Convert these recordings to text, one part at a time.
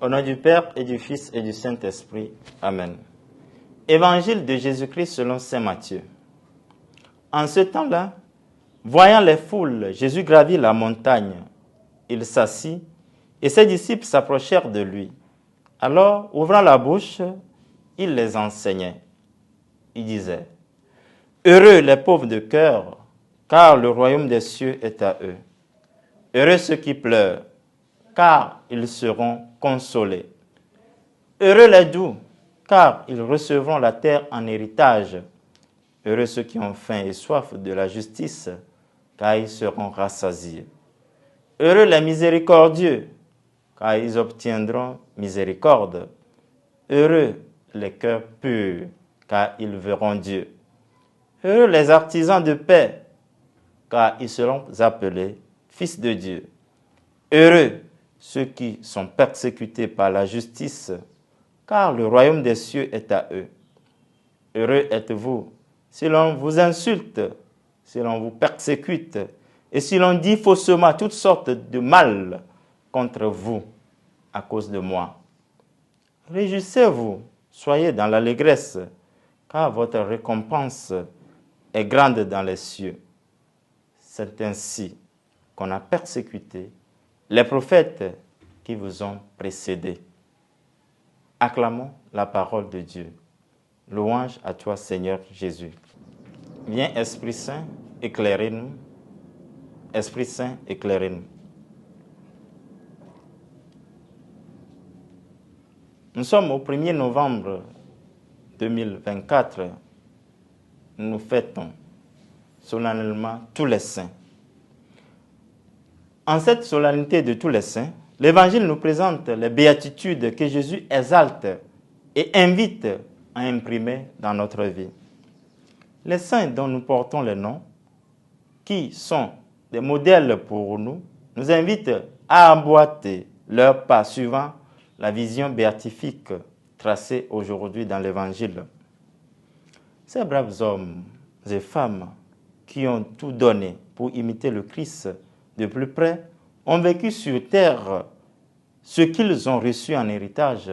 Au nom du Père et du Fils et du Saint-Esprit. Amen. Évangile de Jésus-Christ selon saint Matthieu. En ce temps-là, voyant les foules, Jésus gravit la montagne. Il s'assit et ses disciples s'approchèrent de lui. Alors, ouvrant la bouche, il les enseignait. Il disait, « Heureux les pauvres de cœur, car le royaume des cieux est à eux. Heureux ceux qui pleurent, car ils seront consolés. Heureux les doux, car ils recevront la terre en héritage. Heureux ceux qui ont faim et soif de la justice, car ils seront rassasiés. Heureux les miséricordieux, car ils obtiendront miséricorde. Heureux les cœurs purs, car ils verront Dieu. Heureux les artisans de paix, car ils seront appelés fils de Dieu. Heureux ceux qui sont persécutés par la justice, car le royaume des cieux est à eux. Heureux êtes-vous si l'on vous insulte, si l'on vous persécute, et si l'on dit faussement toutes sortes de mal contre vous à cause de moi. Réjouissez-vous, soyez dans l'allégresse, car votre récompense est grande dans les cieux. C'est ainsi qu'on a persécuté les prophètes qui vous ont précédés. Acclamons la parole de Dieu. Louange à toi, Seigneur Jésus. Viens, Esprit Saint, éclairez-nous. Esprit Saint, éclairez-nous. Nous sommes au 1er novembre 2024. Nous fêtons solennellement tous les saints. En cette solennité de tous les saints, l'Évangile nous présente les béatitudes que Jésus exalte et invite à imprimer dans notre vie. Les saints dont nous portons les noms, qui sont des modèles pour nous, nous invitent à emboîter leurs pas suivant la vision béatifique tracée aujourd'hui dans l'Évangile. Ces braves hommes et femmes qui ont tout donné pour imiter le Christ de plus près ont vécu sur terre ce qu'ils ont reçu en héritage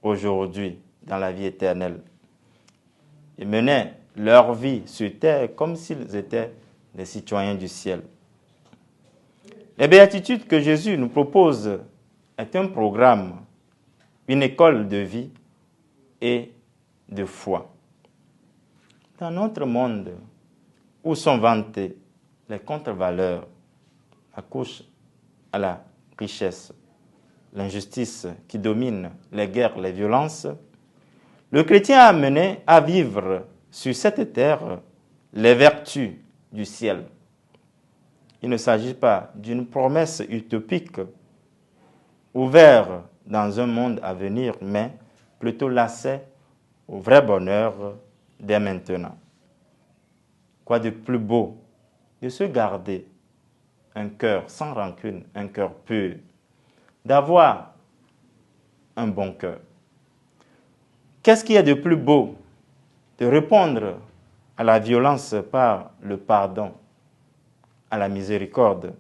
aujourd'hui dans la vie éternelle. Ils menaient leur vie sur terre comme s'ils étaient des citoyens du ciel. Les béatitudes que Jésus nous propose est un programme, une école de vie et de foi. Dans notre monde où sont vantées les contre-valeurs, la course à la richesse, l'injustice qui domine les guerres, les violences, le chrétien est amené à vivre sur cette terre les vertus du ciel. Il ne s'agit pas d'une promesse utopique ouverte dans un monde à venir, mais plutôt l'accès au vrai bonheur dès maintenant. Quoi de plus beau de se garder un cœur sans rancune, un cœur pur, d'avoir un bon cœur. Qu'est-ce qu'il y a de plus beau de répondre à la violence par le pardon, à la miséricorde?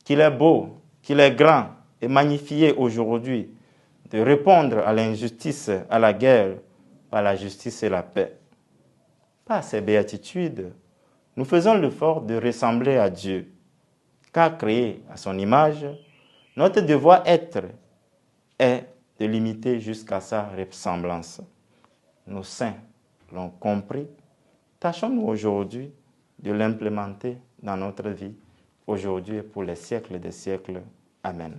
Qu'il est beau, qu'il est grand et magnifié aujourd'hui de répondre à l'injustice, à la guerre, par la justice et la paix. Par ces béatitudes, nous faisons l'effort de ressembler à Dieu, car créé à son image, notre devoir est de l'imiter jusqu'à sa ressemblance. Nos saints l'ont compris. Tâchons-nous aujourd'hui de l'implémenter dans notre vie, aujourd'hui et pour les siècles des siècles. Amen.